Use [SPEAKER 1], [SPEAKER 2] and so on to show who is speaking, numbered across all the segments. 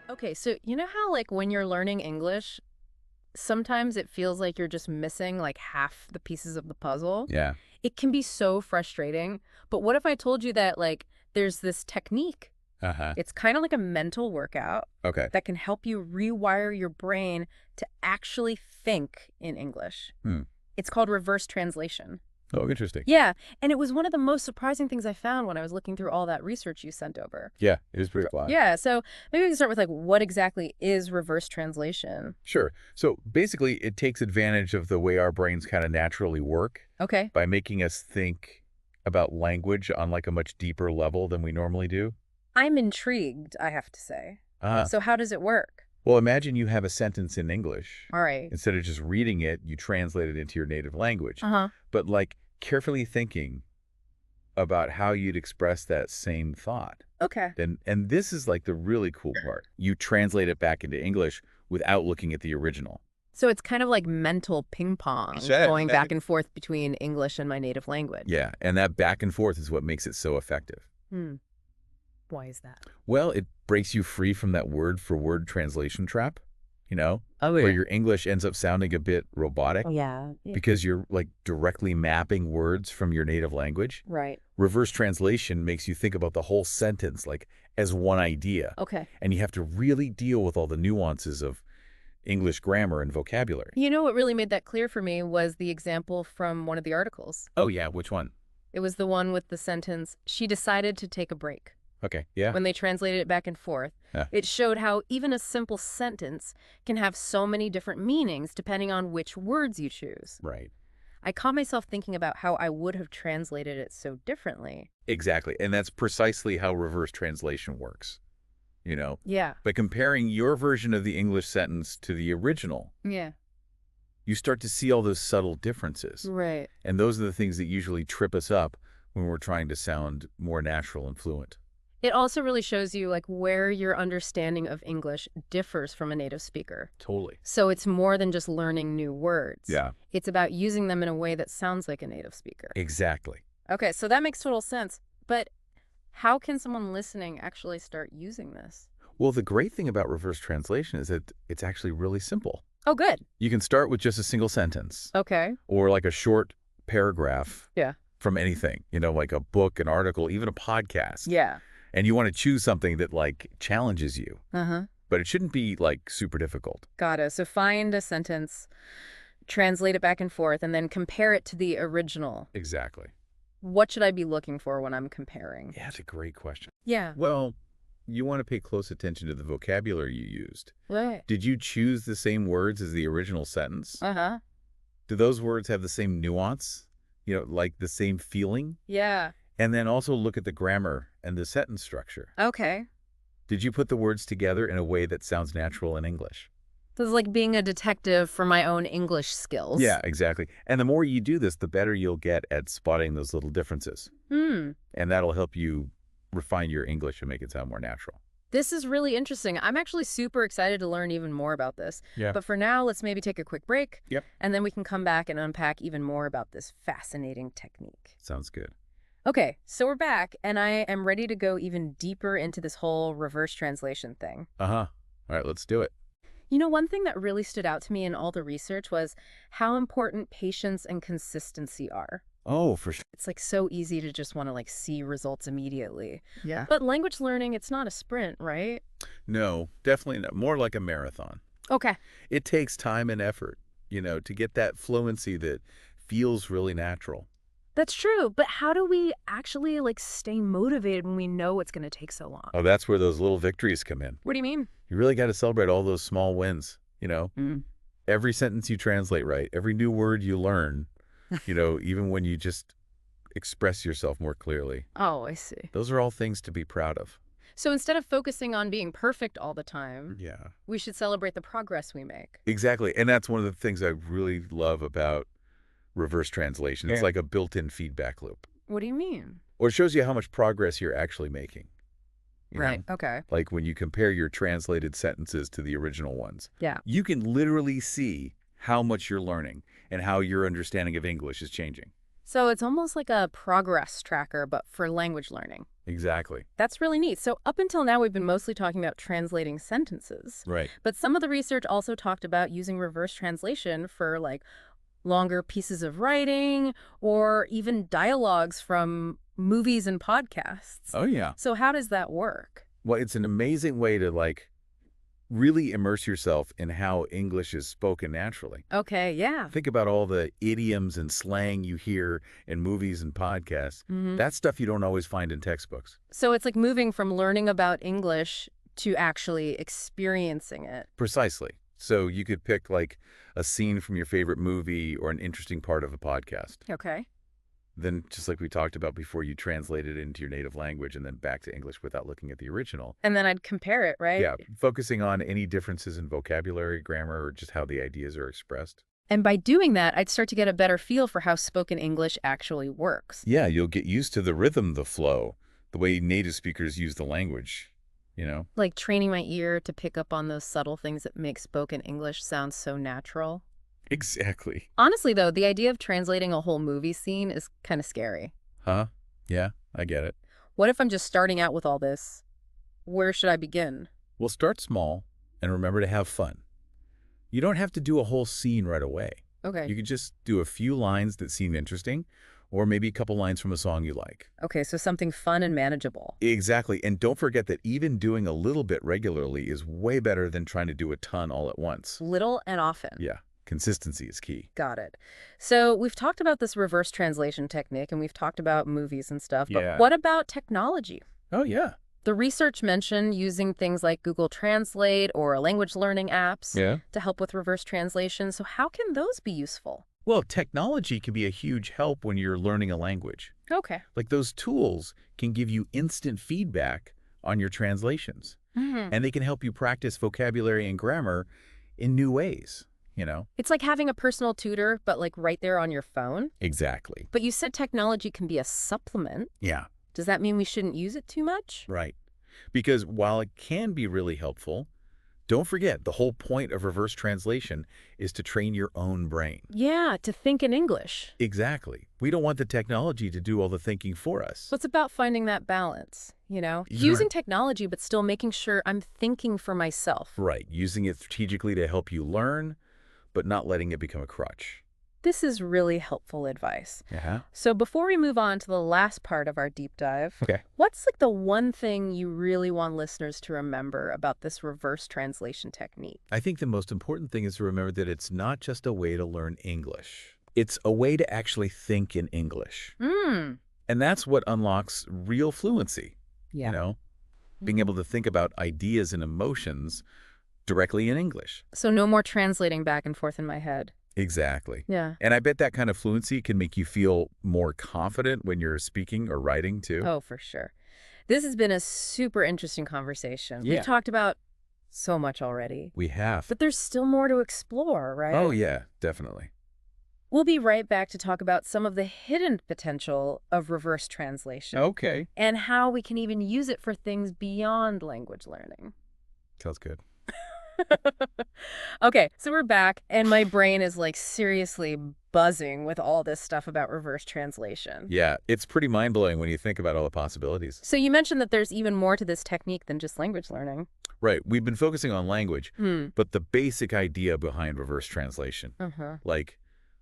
[SPEAKER 1] Okay, so you know how like when you're learning English, sometimes it feels like you're just missing like half the pieces of the puzzle?
[SPEAKER 2] Yeah.
[SPEAKER 1] It can be so frustrating. But what if I told you that like there's this technique?
[SPEAKER 2] Uh-huh.
[SPEAKER 1] It's kind of like a mental workout
[SPEAKER 2] Okay.
[SPEAKER 1] that can help you rewire your brain to actually think in English.
[SPEAKER 2] Hmm.
[SPEAKER 1] It's called reverse translation.
[SPEAKER 2] Oh, interesting.
[SPEAKER 1] Yeah, and it was one of the most surprising things I found when I was looking through all that research you sent over.
[SPEAKER 2] Yeah, it is pretty fly.
[SPEAKER 1] Yeah, so maybe we can start with like what exactly is reverse translation?
[SPEAKER 2] Sure. So basically, it takes advantage of the way our brains kind of naturally work
[SPEAKER 1] Okay.
[SPEAKER 2] by making us think about language on like a much deeper level than we normally do.
[SPEAKER 1] I'm intrigued, I have to say.
[SPEAKER 2] Uh,
[SPEAKER 1] So how does it work?
[SPEAKER 2] well, imagine you have a sentence in English.
[SPEAKER 1] All right.
[SPEAKER 2] Instead of just reading it, you translate it into your native language.
[SPEAKER 1] Uh-huh.
[SPEAKER 2] But like carefully thinking about how you'd express that same thought.
[SPEAKER 1] Okay.
[SPEAKER 2] And this is like the really cool part. You translate it back into English without looking at the original.
[SPEAKER 1] So it's kind of like mental ping pong,
[SPEAKER 2] Sure.
[SPEAKER 1] going back and forth between English and my native language.
[SPEAKER 2] Yeah, and that back and forth is what makes it so effective.
[SPEAKER 1] Hmm. Why is that?
[SPEAKER 2] Well, it breaks you free from that word-for-word translation trap,
[SPEAKER 1] Oh,
[SPEAKER 2] where your English ends up sounding a bit robotic
[SPEAKER 1] Yeah.
[SPEAKER 2] because you're like directly mapping words from your native language.
[SPEAKER 1] Right.
[SPEAKER 2] Reverse translation makes you think about the whole sentence like as one idea,
[SPEAKER 1] Okay.
[SPEAKER 2] and you have to really deal with all the nuances of English grammar and vocabulary.
[SPEAKER 1] You know what really made that clear for me was the example from one of the articles.
[SPEAKER 2] Oh, yeah, which one?
[SPEAKER 1] It was the one with the sentence, she decided to take a break.
[SPEAKER 2] Okay, yeah.
[SPEAKER 1] When they translated it back and forth,
[SPEAKER 2] Yeah.
[SPEAKER 1] it showed how even a simple sentence can have so many different meanings depending on which words you choose.
[SPEAKER 2] Right.
[SPEAKER 1] I caught myself thinking about how I would have translated it so differently.
[SPEAKER 2] Exactly, and that's precisely how reverse translation works,
[SPEAKER 1] Yeah.
[SPEAKER 2] By comparing your version of the English sentence to the original,
[SPEAKER 1] Yeah.
[SPEAKER 2] you start to see all those subtle differences.
[SPEAKER 1] Right.
[SPEAKER 2] And those are the things that usually trip us up when we're trying to sound more natural and fluent.
[SPEAKER 1] It also really shows you like where your understanding of English differs from a native speaker.
[SPEAKER 2] Totally.
[SPEAKER 1] So it's more than just learning new words.
[SPEAKER 2] Yeah.
[SPEAKER 1] It's about using them in a way that sounds like a native speaker.
[SPEAKER 2] Exactly.
[SPEAKER 1] Okay, so that makes total sense. But how can someone listening actually start using this?
[SPEAKER 2] Well, the great thing about reverse translation is that it's actually really simple.
[SPEAKER 1] Oh, good.
[SPEAKER 2] You can start with just a single sentence
[SPEAKER 1] Okay.
[SPEAKER 2] or like a short paragraph
[SPEAKER 1] Yeah.
[SPEAKER 2] from anything, like a book, an article, even a podcast.
[SPEAKER 1] Yeah.
[SPEAKER 2] And you want to choose something that like challenges you,
[SPEAKER 1] Uh-huh.
[SPEAKER 2] but it shouldn't be like super difficult.
[SPEAKER 1] Got it. So find a sentence, translate it back and forth, and then compare it to the original.
[SPEAKER 2] Exactly.
[SPEAKER 1] What should I be looking for when I'm comparing?
[SPEAKER 2] Yeah, it's a great question.
[SPEAKER 1] Yeah.
[SPEAKER 2] Well, you want to pay close attention to the vocabulary you used.
[SPEAKER 1] Right.
[SPEAKER 2] Did you choose the same words as the original sentence?
[SPEAKER 1] Uh-huh.
[SPEAKER 2] Do those words have the same nuance? Like the same feeling?
[SPEAKER 1] Yeah.
[SPEAKER 2] And then also look at the grammar and the sentence structure.
[SPEAKER 1] Okay.
[SPEAKER 2] Did you put the words together in a way that sounds natural in English?
[SPEAKER 1] This is like being a detective for my own English skills.
[SPEAKER 2] Yeah, exactly. And the more you do this, the better you'll get at spotting those little differences.
[SPEAKER 1] Hmm.
[SPEAKER 2] And that'll help you refine your English and make it sound more natural.
[SPEAKER 1] This is really interesting. I'm actually super excited to learn even more about this.
[SPEAKER 2] Yeah.
[SPEAKER 1] But for now, let's maybe take a quick break.
[SPEAKER 2] Yep.
[SPEAKER 1] And then we can come back and unpack even more about this fascinating technique.
[SPEAKER 2] Sounds good.
[SPEAKER 1] Okay, so we're back, and I am ready to go even deeper into this whole reverse translation thing.
[SPEAKER 2] Uh-huh. All right, let's do it.
[SPEAKER 1] You know, one thing that really stood out to me in all the research was how important patience and consistency are.
[SPEAKER 2] Oh, for sure.
[SPEAKER 1] It's like so easy to just want to like see results immediately.
[SPEAKER 2] Yeah.
[SPEAKER 1] But language learning, it's not a sprint, right?
[SPEAKER 2] No, definitely not. More like a marathon.
[SPEAKER 1] Okay.
[SPEAKER 2] It takes time and effort, to get that fluency that feels really natural.
[SPEAKER 1] That's true, but how do we actually like stay motivated when we know it's going to take so long?
[SPEAKER 2] Oh, that's where those little victories come in.
[SPEAKER 1] What do you mean?
[SPEAKER 2] You really got to celebrate all those small wins,
[SPEAKER 1] Mm.
[SPEAKER 2] Every sentence you translate right, every new word you learn, even when you just express yourself more clearly.
[SPEAKER 1] Oh, I see.
[SPEAKER 2] Those are all things to be proud of.
[SPEAKER 1] So instead of focusing on being perfect all the time,
[SPEAKER 2] Yeah.
[SPEAKER 1] we should celebrate the progress we make.
[SPEAKER 2] Exactly. And that's one of the things I really love about reverse translation. It's like a built-in feedback loop.
[SPEAKER 1] What do you mean?
[SPEAKER 2] Or it shows you how much progress you're actually making. you
[SPEAKER 1] Right.
[SPEAKER 2] know?
[SPEAKER 1] Okay.
[SPEAKER 2] Like when you compare your translated sentences to the original ones.
[SPEAKER 1] Yeah.
[SPEAKER 2] You can literally see how much you're learning and how your understanding of English is changing.
[SPEAKER 1] So it's almost like a progress tracker, but for language learning.
[SPEAKER 2] Exactly.
[SPEAKER 1] That's really neat. So up until now, we've been mostly talking about translating sentences.
[SPEAKER 2] Right.
[SPEAKER 1] But some of the research also talked about using reverse translation for like longer pieces of writing or even dialogues from movies and podcasts.
[SPEAKER 2] Oh, yeah.
[SPEAKER 1] So how does that work?
[SPEAKER 2] Well, it's an amazing way to, like, really immerse yourself in how English is spoken naturally.
[SPEAKER 1] Okay, yeah.
[SPEAKER 2] Think about all the idioms and slang you hear in movies and podcasts. That's stuff you don't always find in textbooks.
[SPEAKER 1] So it's like moving from learning about English to actually experiencing it.
[SPEAKER 2] Precisely. So you could pick, like, a scene from your favorite movie or an interesting part of a podcast.
[SPEAKER 1] Okay.
[SPEAKER 2] Then, just like we talked about before, you translate it into your native language and then back to English without looking at the original.
[SPEAKER 1] And then I'd compare it, right?
[SPEAKER 2] Yeah, focusing on any differences in vocabulary, grammar, or just how the ideas are expressed.
[SPEAKER 1] And by doing that, I'd start to get a better feel for how spoken English actually works.
[SPEAKER 2] Yeah, you'll get used to the rhythm, the flow, the way native speakers use the language, you know?
[SPEAKER 1] Like training my ear to pick up on those subtle things that make spoken English sound so natural.
[SPEAKER 2] Exactly.
[SPEAKER 1] Honestly, though, the idea of translating a whole movie scene is kind of scary.
[SPEAKER 2] Huh? Yeah, I get it.
[SPEAKER 1] What if I'm just starting out with all this? Where should I begin?
[SPEAKER 2] Well, start small and remember to have fun. You don't have to do a whole scene right away.
[SPEAKER 1] Okay.
[SPEAKER 2] You could just do a few lines that seem interesting, or maybe a couple lines from a song you like.
[SPEAKER 1] Okay, so something fun and manageable.
[SPEAKER 2] Exactly. And don't forget that even doing a little bit regularly is way better than trying to do a ton all at once.
[SPEAKER 1] Little and often.
[SPEAKER 2] Yeah. Consistency is key.
[SPEAKER 1] Got it. So we've talked about this reverse translation technique, and we've talked about movies and stuff, but
[SPEAKER 2] Yeah.
[SPEAKER 1] what about technology?
[SPEAKER 2] Oh, yeah.
[SPEAKER 1] The research mentioned using things like Google Translate or language learning apps
[SPEAKER 2] Yeah.
[SPEAKER 1] to help with reverse translation. So how can those be useful?
[SPEAKER 2] Well, technology can be a huge help when you're learning a language.
[SPEAKER 1] Okay.
[SPEAKER 2] Like those tools can give you instant feedback on your translations, and they can help you practice vocabulary and grammar in new ways, you know?
[SPEAKER 1] It's like having a personal tutor, but like right there on your phone.
[SPEAKER 2] Exactly.
[SPEAKER 1] But you said technology can be a supplement.
[SPEAKER 2] Yeah,
[SPEAKER 1] Does that mean we shouldn't use it too much?
[SPEAKER 2] right. Because while it can be really helpful, don't forget the whole point of reverse translation is to train your own brain.
[SPEAKER 1] Yeah, to think in English.
[SPEAKER 2] Exactly. We don't want the technology to do all the thinking for us.
[SPEAKER 1] So it's about finding that balance, you know?
[SPEAKER 2] You're
[SPEAKER 1] Using
[SPEAKER 2] right.
[SPEAKER 1] technology, but still making sure I'm thinking for myself.
[SPEAKER 2] Right. Using it strategically to help you learn, but not letting it become a crutch.
[SPEAKER 1] This is really helpful advice.
[SPEAKER 2] Yeah.
[SPEAKER 1] So before we move on to the last part of our deep dive,
[SPEAKER 2] Okay.
[SPEAKER 1] what's like the one thing you really want listeners to remember about this reverse translation technique?
[SPEAKER 2] I think the most important thing is to remember that it's not just a way to learn English. It's a way to actually think in English.
[SPEAKER 1] Hmm.
[SPEAKER 2] And that's what unlocks real fluency,
[SPEAKER 1] Yeah.
[SPEAKER 2] you know? Being able to think about ideas and emotions directly in English.
[SPEAKER 1] So no more translating back and forth in my head.
[SPEAKER 2] Exactly.
[SPEAKER 1] Yeah.
[SPEAKER 2] And I bet that kind of fluency can make you feel more confident when you're speaking or writing, too.
[SPEAKER 1] Oh, for sure. This has been a super interesting conversation.
[SPEAKER 2] Yeah.
[SPEAKER 1] We've talked about so much already,
[SPEAKER 2] We have.
[SPEAKER 1] but there's still more to explore, right?
[SPEAKER 2] Oh, yeah, definitely.
[SPEAKER 1] We'll be right back to talk about some of the hidden potential of reverse translation
[SPEAKER 2] Okay.
[SPEAKER 1] and how we can even use it for things beyond language learning.
[SPEAKER 2] Sounds good.
[SPEAKER 1] Okay, so we're back, and my brain is like seriously buzzing with all this stuff about reverse translation.
[SPEAKER 2] Yeah, it's pretty mind-blowing when you think about all the possibilities.
[SPEAKER 1] So you mentioned that there's even more to this technique than just language learning.
[SPEAKER 2] Right. We've been focusing on language,
[SPEAKER 1] Hmm.
[SPEAKER 2] but the basic idea behind reverse translation,
[SPEAKER 1] Uh-huh.
[SPEAKER 2] like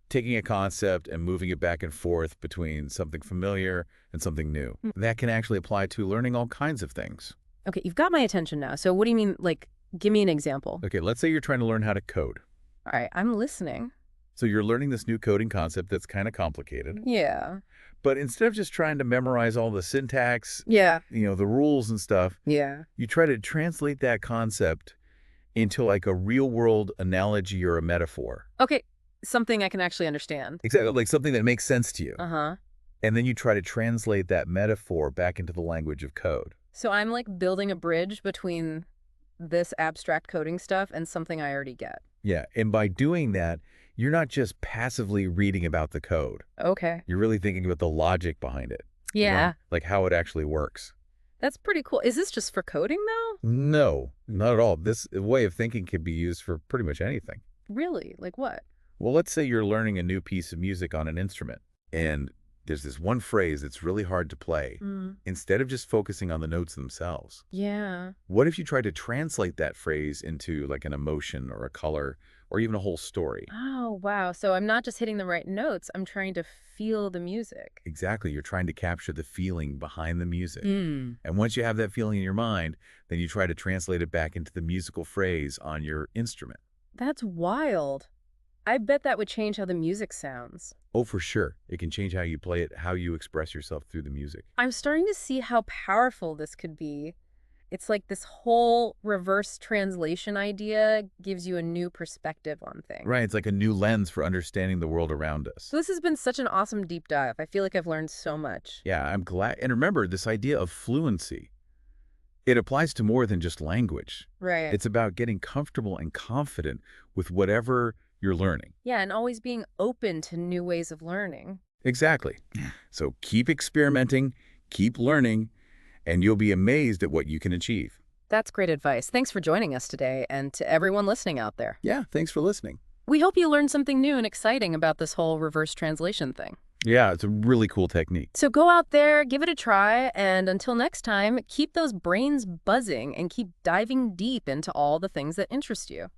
[SPEAKER 2] taking a concept and moving it back and forth between something familiar and something new, that can actually apply to learning all kinds of things.
[SPEAKER 1] Okay, you've got my attention now. So what do you mean, like, give me an example?
[SPEAKER 2] Okay, let's say you're trying to learn how to code.
[SPEAKER 1] All right, I'm listening.
[SPEAKER 2] So you're learning this new coding concept that's kind of complicated.
[SPEAKER 1] Yeah.
[SPEAKER 2] But instead of just trying to memorize all the syntax,
[SPEAKER 1] Yeah.
[SPEAKER 2] the rules and stuff,
[SPEAKER 1] Yeah.
[SPEAKER 2] you try to translate that concept into like a real-world analogy or a metaphor.
[SPEAKER 1] Okay, something I can actually understand.
[SPEAKER 2] Exactly, like something that makes sense to you.
[SPEAKER 1] Uh-huh.
[SPEAKER 2] And then you try to translate that metaphor back into the language of code.
[SPEAKER 1] So I'm like building a bridge between this abstract coding stuff and something I already get.
[SPEAKER 2] Yeah, and by doing that, you're not just passively reading about the code.
[SPEAKER 1] Okay.
[SPEAKER 2] You're really thinking about the logic behind it.
[SPEAKER 1] Yeah.
[SPEAKER 2] Like how it actually works.
[SPEAKER 1] That's pretty cool. Is this just for coding, though?
[SPEAKER 2] No, not at all. This way of thinking can be used for pretty much anything.
[SPEAKER 1] Really? Like what?
[SPEAKER 2] Well, let's say you're learning a new piece of music on an instrument, and there's this one phrase that's really hard to play. Instead of just focusing on the notes themselves,
[SPEAKER 1] Yeah.
[SPEAKER 2] what if you try to translate that phrase into like an emotion or a color or even a whole story?
[SPEAKER 1] Oh, wow. So I'm not just hitting the right notes, I'm trying to feel the music.
[SPEAKER 2] Exactly. You're trying to capture the feeling behind the music.
[SPEAKER 1] Mm.
[SPEAKER 2] And once you have that feeling in your mind, then you try to translate it back into the musical phrase on your instrument.
[SPEAKER 1] That's wild. I bet that would change how the music sounds.
[SPEAKER 2] Oh, for sure. It can change how you play it, how you express yourself through the music.
[SPEAKER 1] I'm starting to see how powerful this could be. It's like this whole reverse translation idea gives you a new perspective on things.
[SPEAKER 2] Right. It's like a new lens for understanding the world around us.
[SPEAKER 1] So this has been such an awesome deep dive. I feel like I've learned so much.
[SPEAKER 2] Yeah, I'm glad. And remember, this idea of fluency, it applies to more than just language.
[SPEAKER 1] Right.
[SPEAKER 2] It's about getting comfortable and confident with whatever you're learning.
[SPEAKER 1] Yeah, and always being open to new ways of learning.
[SPEAKER 2] Exactly. So keep experimenting, keep learning, and you'll be amazed at what you can achieve.
[SPEAKER 1] That's great advice. Thanks for joining us today, and to everyone listening out there.
[SPEAKER 2] Yeah, thanks for listening.
[SPEAKER 1] We hope you learned something new and exciting about this whole reverse translation thing.
[SPEAKER 2] Yeah, it's a really cool technique.
[SPEAKER 1] So go out there, give it a try, and until next time, keep those brains buzzing and keep diving deep into all the things that interest you.